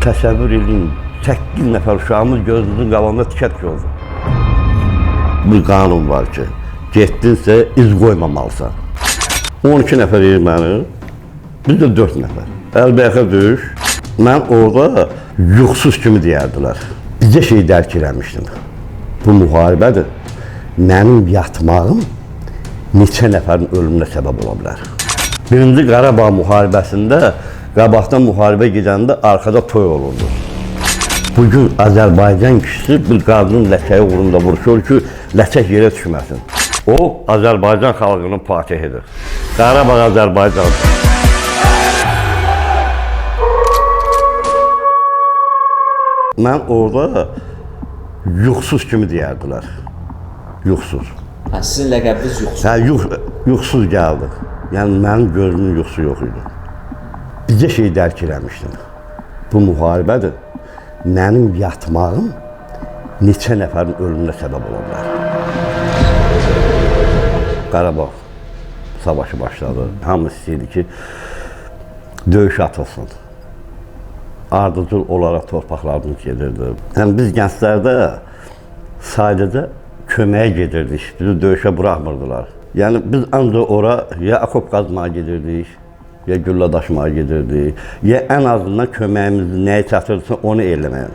Təsəvvür edin, 8 nəfər uşağımız gözünüzün qabağında tikət oldu. Bir qanun var ki, getdinsə iz qoymamalısan. 12 nəfər erməni, biz də 4 nəfər. Əlbəxə döyüş, mən orada yuxsuz kimi deyərdilər. Bizə şey dərk eləmişdim. Bu müharibədir. Mənim yatmağım neçə nəfərin ölümünə səbəb ola bilər. Birinci Qarabağ müharibəsində, qabaqdan müharibə gedəndə arxada toy olurdu. Bugün Azərbaycan kişisi bir qadının ləçəyi uğrunda vuruşur ki, ləçək yerə düşməsin. O, Azərbaycan xalqının patihidir. Qarabağ Azərbaycan. Mən orada yuxsuz kimi deyərdilər. Yuxsuz. Sizin ləqəbiniz yuxsuz? Yuxsuz gəldi. Yəni, mənim gözümün yuxsu yox idi. Bizə şey dərk eləmişdim. Bu müharibədir. Mənim yatmağım neçə nəfərin ölümünə səbəb ola bilər. Qarabağ savaşı başladı. Hamı istəyirdi ki, döyüş atılsın. Ardıcıl olaraq torpaqlarımız gedirdi. Yəni, biz gənclərdə sadəcə köməyə gedirdik, bizi döyüşə buraxmırdılar. Yəni, biz ancaq ora ya akop qazmağa gedirdik, ya güllə daşımağa gedirdik, ya ən azından köməyimizi nəyə çatırdısa onu eləməyə.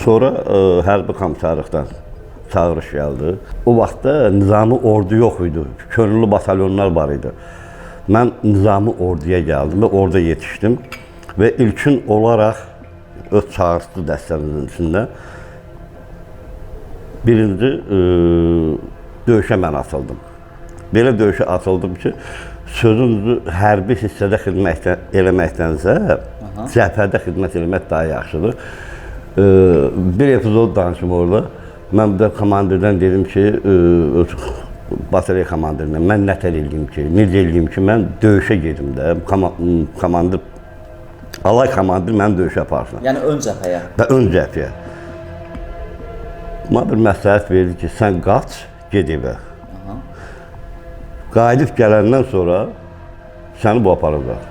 Sonra hərbi komissarlıqdan çağırış gəldi. O vaxtda nizami ordu yox idi, könüllü batalyonlar var idi. Mən nizami orduya gəldim və orada yetişdim. Və ilkin olaraq öz çağrısı dəstəmizin içində birinci döyüşə mən atıldım. Belə döyüşə atıldım ki, sözünüzü hərbi hissədə xidmət eləməkdənsə, cəbhədə xidmət eləmək daha yaxşıdır. Bir epizod danışım orada. Mən bir də komandirdən dedim ki, batarya komandirdən, mən nətər eləyim ki, necə eləyim ki, mən döyüşə gedim də, komandir, alay komandir məni döyüşə aparsın. Yəni ön cəbhəyə? Və ön cəbhəyə. Bana bir məsləhət verdi ki, sən qaç, ged evə. Qayıdıb gələndən sonra səni bu aparacaq.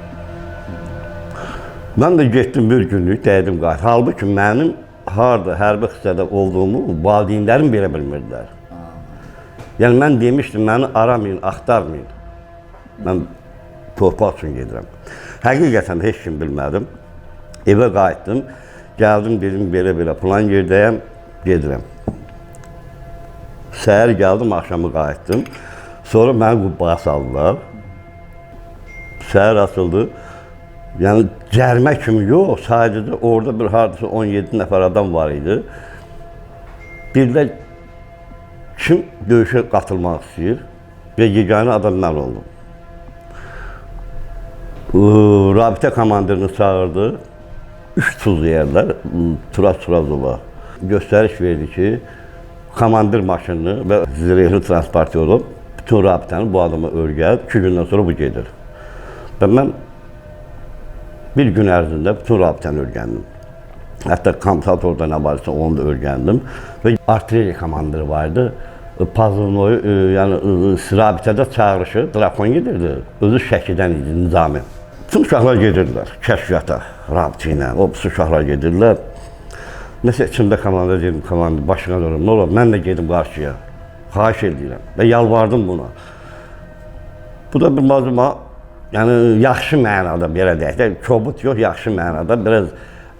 Mən də getdim bir günlük, dəydim qayıt. Halbuki mənim harada, hərbi hissədə olduğumu valideynlərim belə bilmirdilər. Yəni, mən demişdim, məni aramayın, axtarmayın. Mən torpaq üçün gedirəm. Həqiqətən heç kim bilmədim. Evə qayıtdım, gəldim, dedim, belə-belə plan yerdəyəm, gedirəm. Səhər gəldim, axşamı qayıtdım. Sonra məni qubbağa saldılar. Səhər açıldı. Yəni, cərmə kimi yox, sadəcə orada bir hardasa 17 nəfər adam var idi. Bir də kim döyüşə qatılmaq istəyir və yeganə adam mən oldum. Rabitə komandirini çağırdı. 3 tuzlu yerlər, Turazova göstəriş verdi ki, komandir maşınını və zirehli transporti olub, bütün rabitəni bu adama örgəd, 2 gündən sonra bu gedir. Və mən bir gün ərzində bütün rabitəni örgəndim. Hətta komsat orada nə varsa onu da örgəndim. Və artilleriya komandiri vardı. Pazılnoyu, yəni rabitədə çağırışı, drakon gedirdi. Özü Şəkidən idi, nizami. Bütün uşaqlar gedirdilər, kəşfiyyata, rabitə ilə, o uşaqlar gedirdilər. Nəsə içimdə komanda dedim, komandir, başına dönüm, nə olar, mən də gedim qarşıya. Xahiş edirəm və yalvardım buna. Bu da bir mazluma, yəni yaxşı mənada, belə deyək də, kobud yox, yaxşı mənada, biraz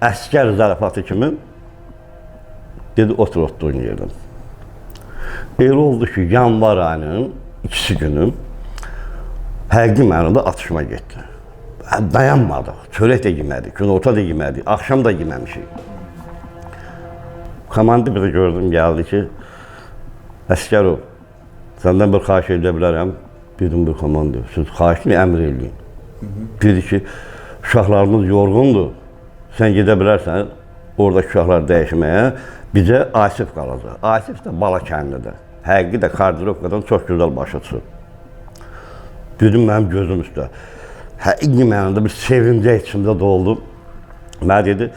əskər zarafatı kimi dedi, oturduğun yerdən. Elə oldu ki, yanvar ayının 2 günü həqiqi mənada atışma getdi. Dayanmadıq, çörək də yemədik, günorta da yemədik, axşam da yeməmişik. Komandir bir də gördüm, gəldi ki, əskərov, səndən bir xahiş edə bilərəm. Dedim, bir komandir, siz xahişini əmr eləyin. Dedi ki, uşaqlarımız yorğundur, sən gedə bilərsən, oradakı uşaqlar dəyişməyə, bizə Asif qalacaq. Asif də Balakənlidə, həqiqi də Kardirovkadan çox gözəl başa çıxır. Dedim, mənim gözüm üstə. Həqiqi mənimdə bir sevincə içimdə doldu. Mənə dedi,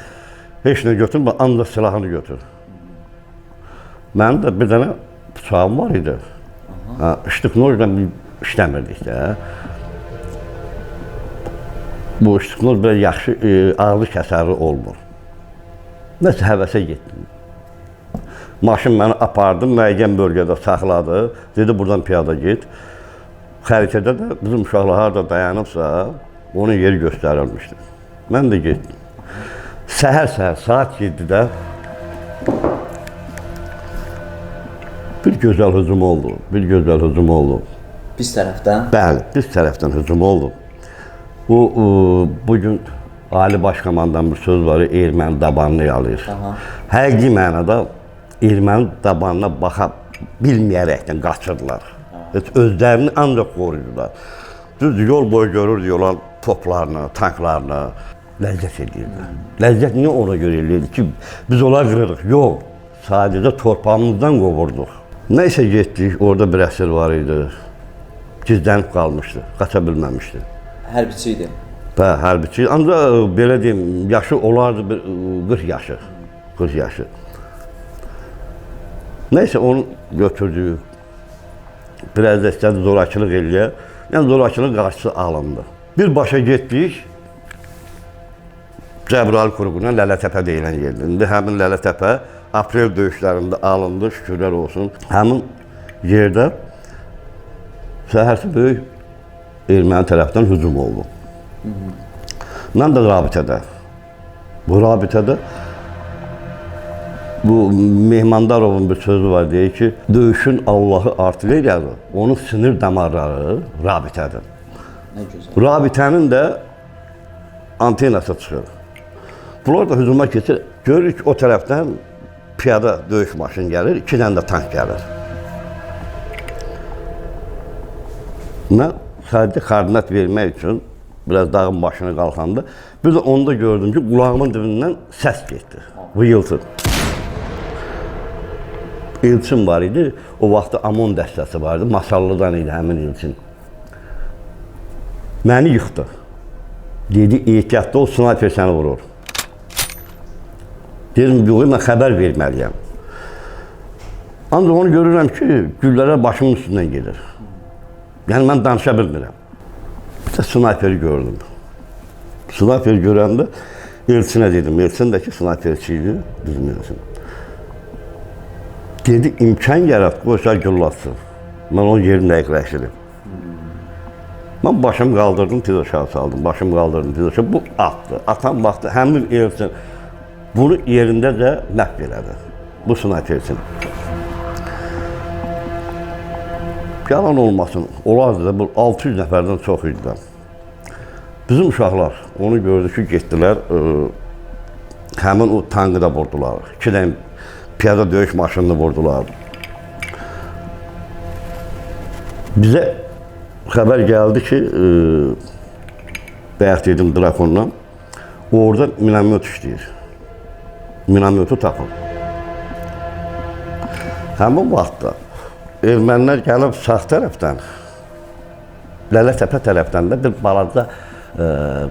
heç nə götürmə, ancaq silahını götür. Mənim də bir dənə bıçağım var idi. İştik nojla işləmirdik də. Bu uçduğumuz belə yaxşı, ağırlı kəsərli olmur. Nəsə həvəsə getdim. Maşın məni apardı, müəyyən bölgədə saxladı. Dedi, buradan piyada get. Xəritədə də bizim uşaqlar harada dayanıbsa, onun yeri göstərilmişdi. Mən də getdim. Səhər-səhər saat 7-də bir gözəl hücum oldu. Biz tərəfdən? Bəli, biz tərəfdən hücum oldu. Bugün Ali Baş Komandan bir söz var, erməni dabanını yalayır. Həqiqi mənada erməni dabanına baxa bilməyərəkdən qaçırdılar. Özlərini ancaq qoruyurdular. Düz yol boyu görürdü olan toplarını, tanklarını ləzzət edirdi. Ləzzət niyə ona görə eləyirdi ki, biz onlar qırırıq? Yox, sadəcə torpağımızdan qovurduq. Nəysə getdik, orada bir əsir var idi. Gizlənib qalmışdı, qaça bilməmişdi. Hərbiçi idi. Hə, hərbiçi. Ancaq belə deyim, yaşı olardı 40 yaşı. 40 yaşı. Nəysə onu götürdük. Biraz da istədi zorakılıq eləyə. Yəni zorakılıq qarşısı alındı. Birbaşa getdik. Cəbrayıl Kuruğuna Lələtəpə deyilən yerdir. İndi həmin Lələtəpə aprel döyüşlərində alındı, şükürlər olsun. Həmin yerdə səhərsi böyük erməni tərəfdən hücum oldu. Mən də rabitədə. Bu rabitədə bu Mehmandarovun bir sözü var, deyir ki, döyüşün Allahı artilleriyadır, onun sinir damarları rabitədir. Nə gözəl. Rabitənin də antenası çıxır. Bunlar da hücuma keçir. Görürük ki, o tərəfdən piyada döyüş maşını gəlir, 2 dənə də tank gəlir. Mən sadəcə koordinat vermək üçün biraz dağın başına qalxanda, bir də onda gördüm ki, qulağımın dibindən səs getdi, vıyıltı. İlçin var idi, o vaxtda AMON dəstəsi vardı, Masallıdan idi həmin İlçin. Məni yıxdı. Dedi, ehtiyatda ol, snayper səni vurur. Dedim, yox, mən xəbər verməliyəm. Ancaq onu görürəm ki, güllərə başımın üstündən gedir. Yəni, mən danışa bilmirəm. Bir də snayperi gördüm. Snayperi görəndə Elçinə dedim, Elçin də ki, snayperçi idi, bizim Elçin. Dedi, imkan yarat, qoysa güllatsın. Mən onun yerini dəqiqləşdirdim. Mən başımı qaldırdım, tez aşağı saldım. Başımı qaldırdım, tez aşağı. Bu atdı. Atan vaxtı həmin Elçin bunu yerində də məhv elədi. Bu snayperçin. Yalan olmasın, olardı da bu 600 nəfərdən çox idilər. Bizim uşaqlar onu gördü ki, getdilər, həmin o tankı da vurdular. 2 dənə piyada döyüş maşınını vurdular. Bizə xəbər gəldi ki, bayaq dedim Drakondan, orada minamyot işləyir. Minamyotu tapın. Həmin vaxtda ermənilər gəlib sağ tərəfdən, Lələtəpə tərəfdən də bir balaca,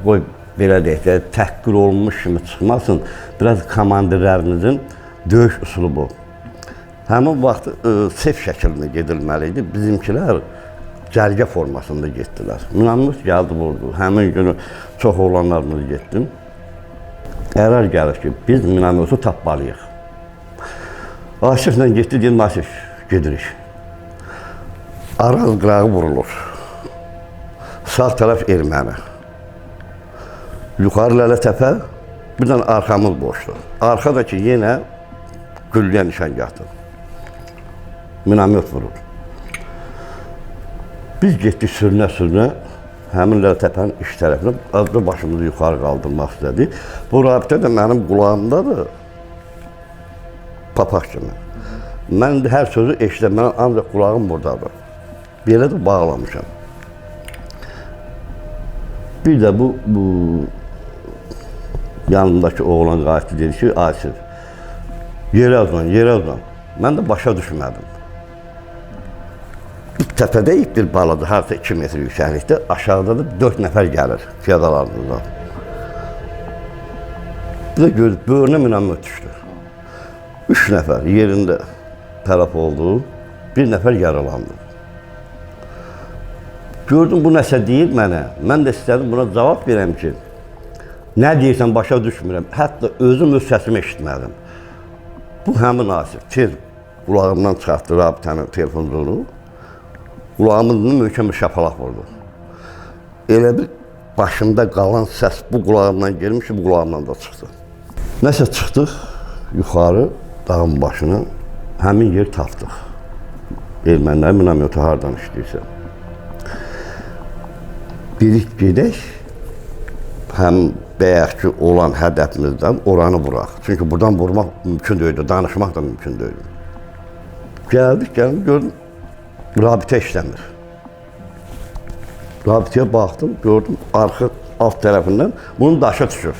qoy belə deyək də, təhqir olmuş kimi çıxmasın, biraz komandirlərimizin döyüş üslubu. Həmin vaxt sef şəklində gedilməli idi. Bizimkilər cərgə formasında getdilər. Minamyot gəldi, vurdu. Həmin günü çox oğlanlarımız getdim. Qərar gəlir ki, biz minamyotu tapmalıyıq. Asiflə getdi, dedim, Asif, gedirik. Araz qırağı vurulur. Sağ tərəf erməni. Yuxarı Lələtəpə, bir dənə arxamız boşdur. Arxadakı yenə gülləyə nişangahdır. Minamyot vurur. Biz getdik sürünə-sürünə, həmin Lələtəpənin iç tərəfinə, azda başımızı yuxarı qaldırmaq istədik. Bu rabitə də mənim qulağımdadır, papaq kimi. Mən də hər sözü eşidən, mənim ancaq qulağım buradadır. Belə də bağlamışam. Bir də bu yanımdakı oğlan qayıtdı, dedi ki, Asif, yerə uzan, yerə uzan. Mən də başa düşmədim. Təpədəyik bir baladır, harca 2 metr yüksəklikdə, aşağıda da 4 nəfər gəlir piyadalarımızdan. Bir də gördük, böyrünə minamyot düşdü. 3 nəfər yerində tələf oldu, 1 nəfər yaralandı. Gördüm bu nəsə deyir mənə. Mən də istədim buna cavab verəm ki, nə deyirsən başa düşmürəm. Hətta özüm öz səsimi eşitmədim. Bu həmin Asif tez qulağımdan çıxartdı Rabitənin telefonunu. Qulağımın möhkəm bir şapalaq vurdu. Elə bir başımda qalan səs bu qulağımdan gelmiş ki, bu qulağımdan da çıxdı. Nəsə çıxdıq yuxarı dağın başına, həmin yer tapdıq. Ermənilər minamyota hardan işləyirsə. Birik gedək, həm bəyəkki olan hədəfimizdən oranı vuraq. Çünki buradan vurmaq mümkün deyildi, danışmaq da mümkün deyildi. Gəldik, gördüm, rabitə işləmir. Rabitəyə baxdım, gördüm, arxa alt tərəfindən bunun daşı düşür.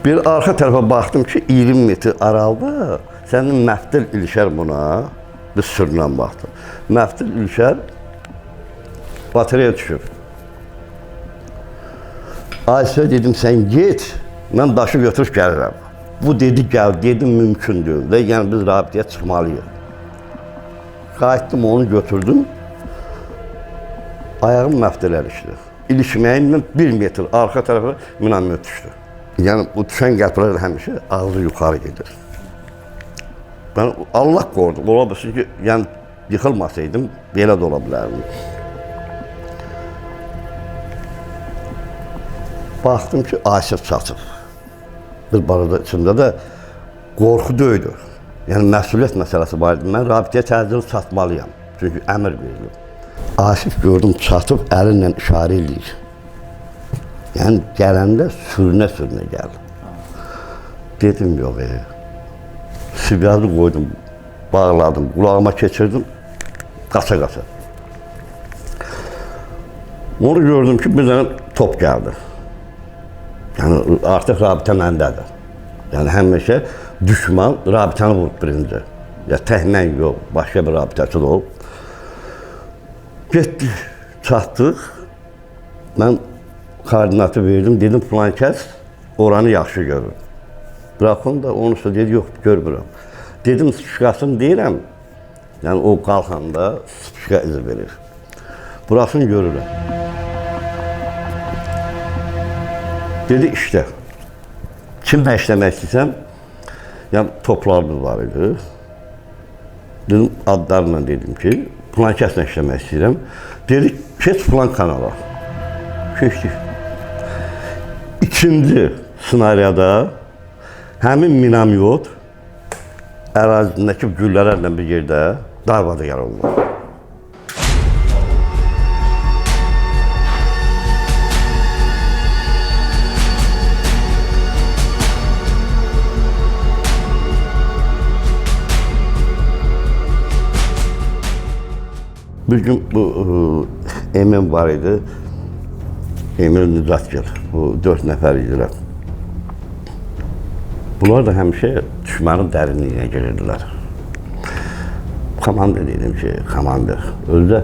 Bir arxa tərəfə baxdım ki, 20 metr aralıda sənin məftil ilişər buna, bir süründən baxdım. Məftil ilişər, batareya düşür. Ayşə dedim, sən get, mən daşı götürüb gəlirəm. Bu dedi, gəl, dedim, mümkündür və yəni biz rabitəyə çıxmalıyıq. Qayıtdım, onu götürdüm, ayağım məftilə ilişdi. İlişməyimlə 1 metr arxa tərəfə minamyot düşdü. Yəni, bu düşən qəlpələr həmişə ağzı yuxarı gedir. Ben Allah qorudum, ola bilsin ki, yəni yıxılmasaydım, belə də ola bilərdim. Baxdım ki, Asif çatıb. Bir barada içində də qorxu döydü. Yəni, məsuliyyət məsələsi var idi. Mən rabitəyə təcili çatmalıyam. Çünki əmr verilir. Asif gördüm, çatıb, əlinlə işarə edir. Yəni, gələndə sürünə-sürünə gəldim. Dedim, yox, siqarı qoydum, bağladım, qulağıma keçirdim, qaça-qaça. Onu gördüm ki, bir dənə top gəldi. Yəni, artıq rabitə məndədir. Yəni, həmişə düşman rabitəni vurub birinci. Ya təhmən yox, başqa bir rabitəsi də olub. Getdik, çatdıq. Mən koordinatı verdim, dedim, filan kəs oranı yaxşı görür. Bırakın da onu da dedi, yox, görmürəm. Dedim, spişkasını deyirəm, yəni o qalxanda spişka izi verir. Burasını görürəm. Dedi, işlə. Kimlə işləmək istəsəm, yəni toplarımız var idi. Dedim, adlarla dedim ki, filan kəslə işləmək istəyirəm. Dedi, keç filan kanala. Keçdik. İkinci ssenaryada həmin minamyot ərazisindəki güllələrlə bir yerdə darvada yarıldı. Bir gün bu Emin var idi, Emin Nizatgil, bu 4 nəfər idilər. Bunlar da həmişə düşmənin dərinliyinə gelirdilər. Komandır dedim ki, komandır. Özü də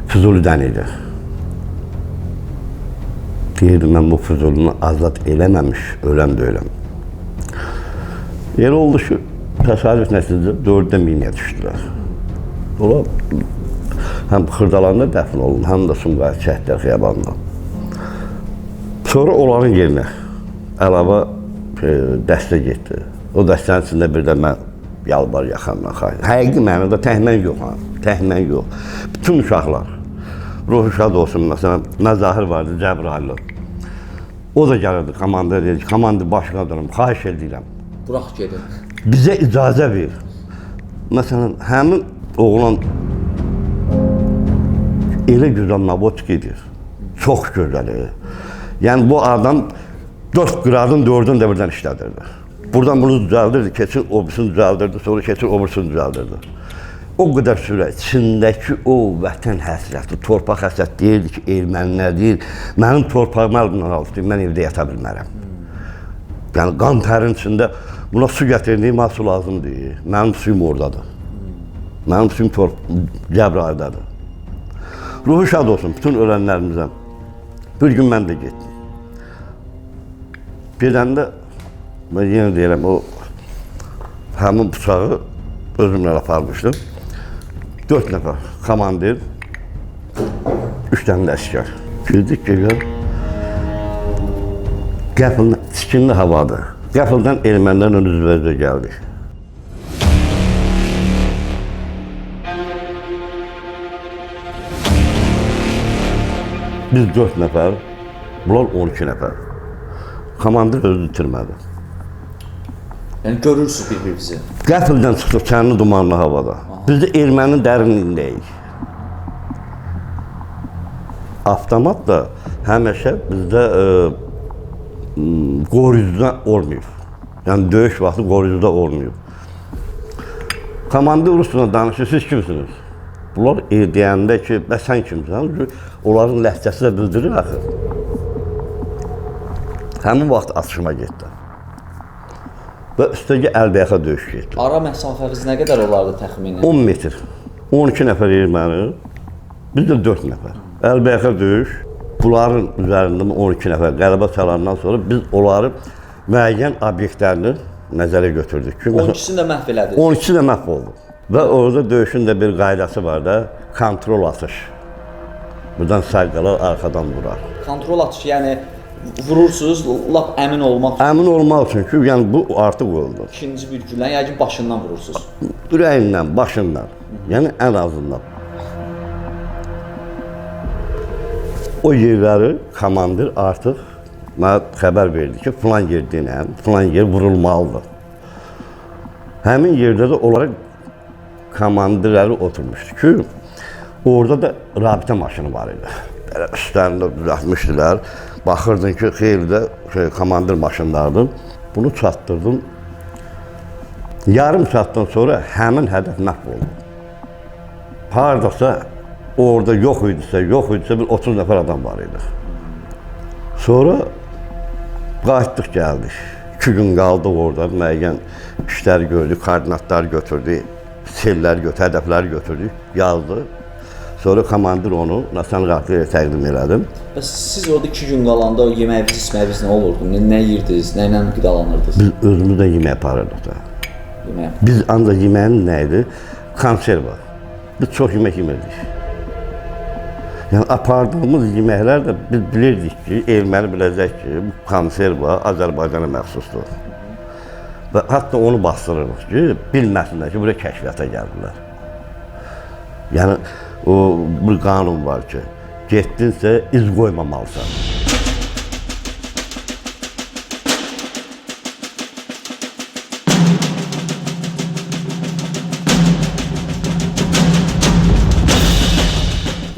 Füzulidən idi. Deyirdim, mən bu Füzulini azad eləməmiş, öləm də öləm. Elə oldu ki, təsadüf nəticədə 4-də miniyə düşdülər. Ola, həm Xırdalanda dəfn olun, həm də Sumqayıt Şəhidlər Xiyabanında. Sonra onların yerinə əlavə dəstə getdi. O dəstənin içində bir də mən yalvar yaxanla xayır. Həqiqi mənada təhmən yox, təhmən yox. Bütün uşaqlar, ruhu şad olsun, məsələn, Məzahir vardı, Cəbraylı. O da gəlirdi, komandır dedi ki, komandır başqadırım, xahiş edirəm. Burax gedin. Bizə icazə ver. Məsələn, həmin oğlan elə gözəl nabot gedir, çox gözəl. Yəni bu adam 4 qradın 4'ünü də birdən işlədirdi. Buradan bunu düzəldirdi, keçir, o birisini düzəldirdi, sonra keçir, o birisini düzəldirdi. O qədər sürə içindəki o vətən həsrəti, torpaq həsrəti deyirdi ki, ermənilər deyir, mənim torpağım əlimdən alıb, mən evdə yata bilmərəm. Yəni qan tərin içində buna su gətirdiyim su lazımdır. Mənim suyum oradadır. Mənim suyum Cəbrayıldadır. Ruhu şad olsun bütün ölənlərimizə. Bir gün mən də getdim. Birdən də, mən yenə deyirəm, o həmin bıçağı özümlə aparmışdım. 4 nəfər komandir, 3 dənə də əsgər. Girdik ki, qəfildən, tikinli havadır. Qəfildən ermənilərlə üzbəüzə gəldik. Biz 4 nəfər, bunlar 12 nəfər. Komandir özü itirmədi. Yəni görürsünüz bir-birinizi. Qəfildən çıxdıq kənli dumanlı havada. Biz də erməninin dərinliyindəyik. Avtomat da həmişə bizdə qoruyucuda olmuyor. Yəni döyüş vaxtı qoruyucuda olmuyor. Komandir rusla danışır, siz kimsiniz? Bunlar deyəndə ki, sən kimsən? Onların ləhcəsi də bildirir axı. Həmin vaxt atışma getdi. Və üstəgə əlbəyaxa döyüş getdi. Ara məsafəniz nə qədər olardı təxminən? 10 metr. 12 nəfər erməni, biz də 4 nəfər. Əlbəyaxa döyüş, bunların üzərində 12 nəfər qələbə çalandan sonra biz onları müəyyən obyektlərini nəzərə götürdük. 12-sini də məhv elədiniz. 12-si də məhv oldu. Və orada döyüşün də bir qaydası var da, kontrol atış. Buradan sayqalar arxadan vurar. Kontrol atışı, yəni vurursunuz, lap əmin olmaq üçün. Əmin olmaq üçün ki, yəni bu artıq oldu. İkinci bir güllə, yəni başından vurursunuz. Ürəyindən, başından, yəni ən azından. O yerləri komandir artıq mənə xəbər verdi ki, filan yerdən, filan yer vurulmalıdır. Həmin yerdə də onlara komandirləri oturmuşdu ki, orada da rabitə maşını var idi. Belə üstlərində düzəltmişdilər. Baxırdın ki, xeyli də komandir maşınlardır. Bunu çatdırdım. Yarım saatdan sonra həmin hədəf məhv oldu. Haradasa orada yox idisə, bir 30 nəfər adam var idi. Sonra qayıtdıq, gəldik. 2 gün qaldıq orada, müəyyən işlər gördük, koordinatlar götürdük, sellər götürdük, hədəfləri götürdük, yazdıq. Sonra komandir onu nasional qafiyəyə təqdim elədim. Bəs siz orada 2 gün qalanda o yeməyiniz, içməyiniz nə olurdu? Nə yeyirdiniz, nə ilə qidalanırdınız? Biz özümüzdən yemək aparırdıq da. Yemək. Biz ancaq yeməyin nə idi? Konserva. Biz çox yemək yemirdik. Yəni apardığımız yeməklər də biz bilirdik ki, erməni biləcək ki, bu konserva Azərbaycana məxsusdur. Və hətta onu bastırırıq ki, bilməsinlər ki, buraya kəşfiyyata gəldilər. Yəni o bir qanun var ki, getdinsə iz qoymamalısan.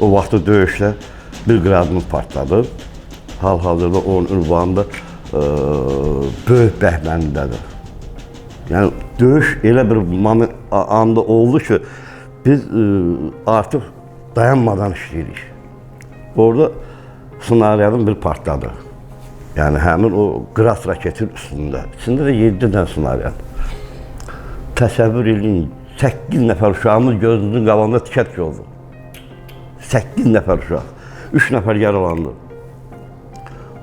O vaxtda döyüşdə bir qradımız partladı. Hal-hazırda onun ünvanı da Böyük Bəhmənindədir. Yəni döyüş elə bir anda oldu ki, biz artıq dayanmadan işləyirik. Orada snariyadın bir partladı. Yəni həmin o qrat raketin üstündə. İçində də 7 dənə snariyad. Təsəvvür edin, 8 nəfər uşağımız gözümüzün qabağında tikət oldu. 8 nəfər uşaq, 3 nəfər yaralandı.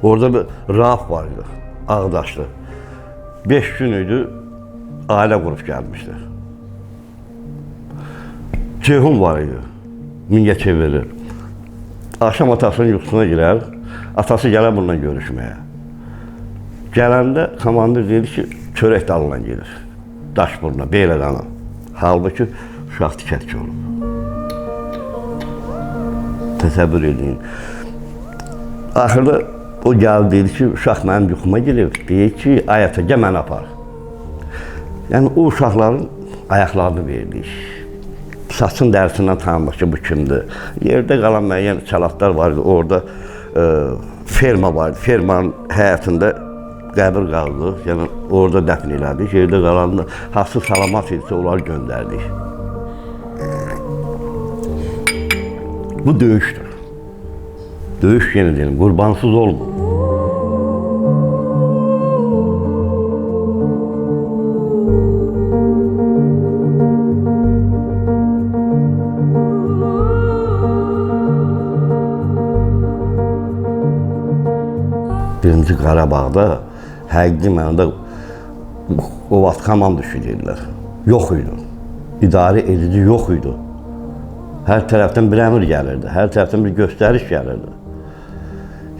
Orada bir Rauf var idi, Ağdaşlı. 5 gün idi, ailə qrup gəlmişdi. Ceyhun var idi, Mingəçeviri. Axşam atasının yuxusuna girər, atası gələr bununla görüşməyə. Gələndə komandir dedi ki, çörək dalına gedir, Daşburuna, Beyləqana. Halbuki uşaq tikət olub. Təsəvvür edin. Axırda o gəldi, dedi ki, uşaq mənim yuxuma gelir, deyir ki, ay ata, gəl məni apar. Yəni, o uşaqların ayaqlarını verdik. Saçın dərisindən tanıdıq ki, bu kimdir. Yerdə qalan müəyyən çalatlar var idi, orada ferma var idi. Fermanın həyətində qəbir qaldı, yəni orada dəfn elədik. Yerdə qalan hası salamat idisə, onları göndərdik. Bu döyüşdür. Döyüş yenə deyim, qurbansız olmur. Birinci Qarabağda həqiqi mənada o vaxt komanda işləyirlər. Yox idi. İdarə edici yox idi. Hər tərəfdən bir əmr gəlirdi, hər tərəfdən bir göstəriş gəlirdi.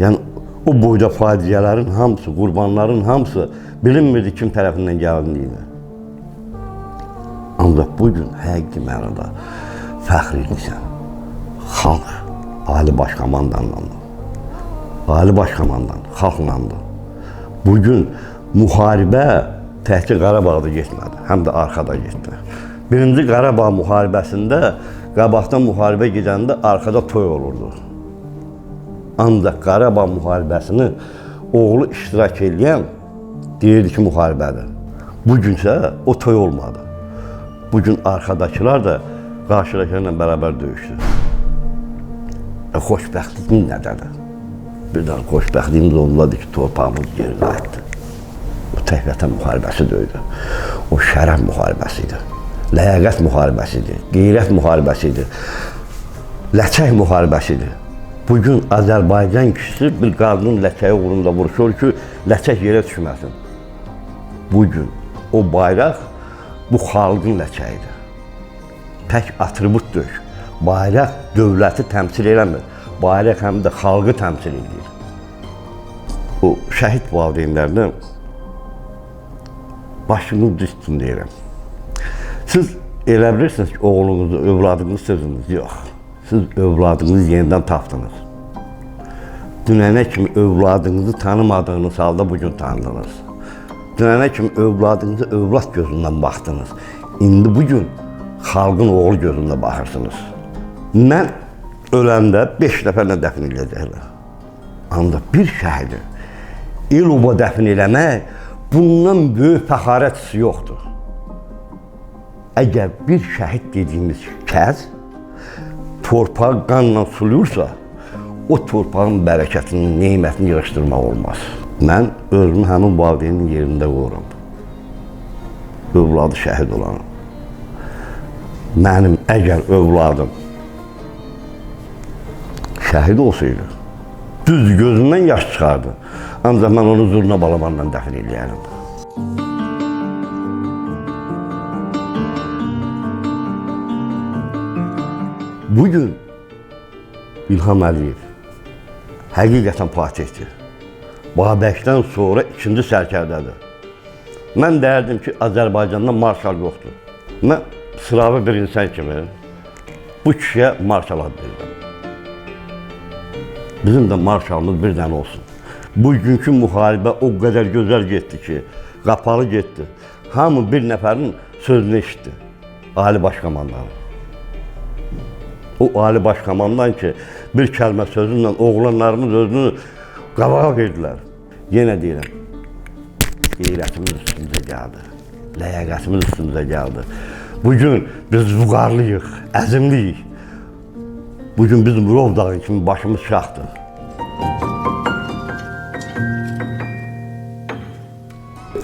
Yəni, o boyda faciələrin hamısı, qurbanların hamısı bilinmirdi kim tərəfindən gəldiyini. Ancaq bugün həqiqi mənada fəxr edirsən. Xalq, Ali Baş Komandanlandı. Ali Baş Komandan, xalqlandı. Bugün müharibə təhki Qarabağda getmədi, həm də arxada getdi. Birinci Qarabağ müharibəsində, qabaqdan müharibə gedəndə arxada toy olurdu. Ancaq Qarabağ müharibəsini oğlu iştirak edən deyirdi ki, müharibədir. Bugünsə o toy olmadı. Bugün arxadakılar da qarşıdakilərlə bərabər döyüşdü. Xoşbəxtliyin nədədir? Bir daha xoşbəxtliyimiz ondadır ki, torpağımız geri qayıtdı. O tək vətən müharibəsi deyildi. O şərəf müharibəsi idi. Ləyaqət müharibəsi idi. Qeyrət müharibəsi idi. Ləçək müharibəsi idi. Bugün Azərbaycan kişisi bir qadının ləçəyi uğrunda vuruşur ki, ləçək yerə düşməsin. Bugün o bayraq bu xalqın ləçəyidir. Tək atribut deyil. Bayraq dövləti təmsil eləmir. Bayraq həm də xalqı təmsil edir. O şəhid valideynlərinə başınız düzsün deyirəm. Siz elə bilirsiniz ki, oğlunuzu, övladınız sözünüz yox. Siz övladınızı yenidən tapdınız. Dünənə kimi övladınızı tanımadığınız halda bugün tanıdınız. Dünənə kimi övladınızı övlad gözündən baxdınız. İndi bugün xalqın oğlu gözündə baxırsınız. Mən öləndə 5 nəfərlə dəfn edəcəklər. Ancaq bir şəhidi il-oba dəfn eləmək bundan böyük fəxarət hissi yoxdur. Əgər bir şəhid dediyimiz kəs torpağı qanla suluyursa, o torpağın bərəkətini, neymətini yığışdırmaq olmaz. Mən özümü həmin valideynin yerində qoyuram. Övladı şəhid olanım. Mənim əgər övladım şəhid olsaydı, düz gözündən yaş çıxardı. Ancaq mən onu zurna balamanla dəfn eləyərdim. Bugün İlham Əliyev həqiqətən fatihdir. Babəkdən sonra ikinci sərkərdədir. Mən deyərdim ki, Azərbaycanda marşal yoxdur. Mən sıravi bir insan kimi bu kişiyə marşal ad verirəm. Bizim də marşalımız bir dənə olsun. Bugünkü müharibə o qədər gözəl getdi ki, qapalı getdi. Hamı bir nəfərin sözünü eşitdi. Ali Baş Komandan. O Ali Baş Komandan ki, bir kəlmə sözünlə oğlanlarımız özünü qabağa verdilər. Yenə deyirəm, qeyrətimiz üstümüzə gəldi, ləyaqətimiz üstümüzə gəldi. Bugün biz vüqarlıyıq, əzimliyik. Bugün biz Murov dağı kimi başımız şaxdır.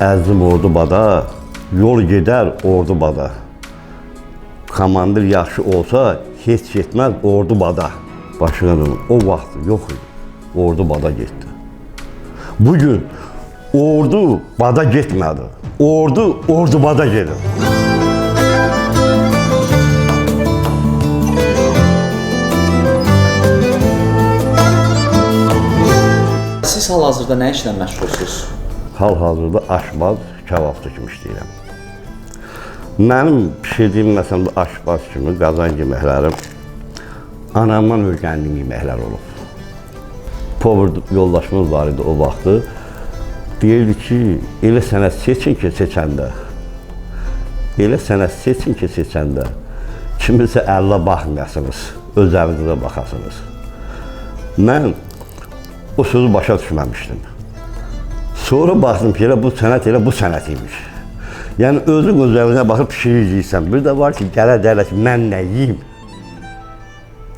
Əzim Ordubada, yol gedər Ordubada. Komandir yaxşı olsa, heç getməz Ordubada. Başkanım, o vaxt yox idi, Ordubada getdi. Bugün ordu bada getmədi, ordu Ordubada gedir. Siz hal-hazırda nə işlə məşğulsunuz? Hal-hazırda aşbaz, kebabçı kimi işləyirəm. Mənim pişirdiyim məsələn aşbaz kimi qazan yeməklərim anamdan öyrəndiyim yeməklər olub. Povur yoldaşımız var idi o vaxtı. Deyirdi ki, elə sənə seçin ki, seçəndə. Elə sənə seçin ki, seçəndə. Kimisə əllə baxmayasınız, öz əvinizə baxasınız. Mən o sözü başa düşməmişdim. Sonra baxdım ki, elə bu sənət elə bu sənət imiş. Yəni, özün öz əvinə baxıb pişirəcəksən. Bir də var ki, gələ ki, mən nə yiyim?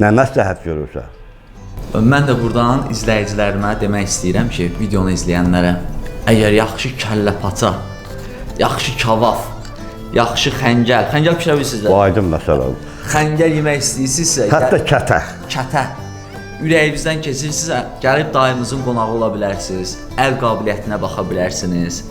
Nə məsləhət görürsə? Mən də buradan izləyicilərimə demək istəyirəm ki, videonu izləyənlərə, əgər yaxşı kəllə paça, yaxşı kavaf, yaxşı xəngəl pişirə bilirsiniz? Bu aydın məsələdir. Xəngəl yemək istəyirsinizsə, hətta kətə. Kətə. Ürəyinizdən keçirsinizsə, gəlib dayımızın qonağı ola bilərsiniz, əl qabiliyyətinə baxa bilərsiniz.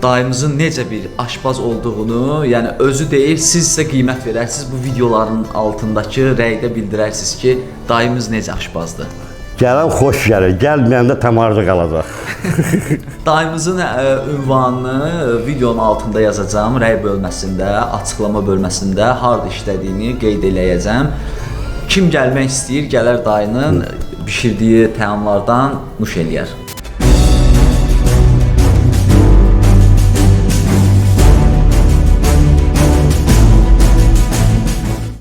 dayımızın necə bir aşpaz olduğunu, yəni özü deyir, siz isə qiymət verərsiniz bu videoların altındakı rəydə bildirərsiniz ki, dayımız necə aşpazdır. Gələn xoş gəlir, gəlməyəndə tamarda qalacaq. Dayımızın ünvanını videonun altında yazacağım, rəy bölməsində, açıqlama bölməsində harda işlədiyini qeyd eləyəcəm. Kim gəlmək istəyir, gələr dayının bişirdiyi təamlardan nuş eləyər.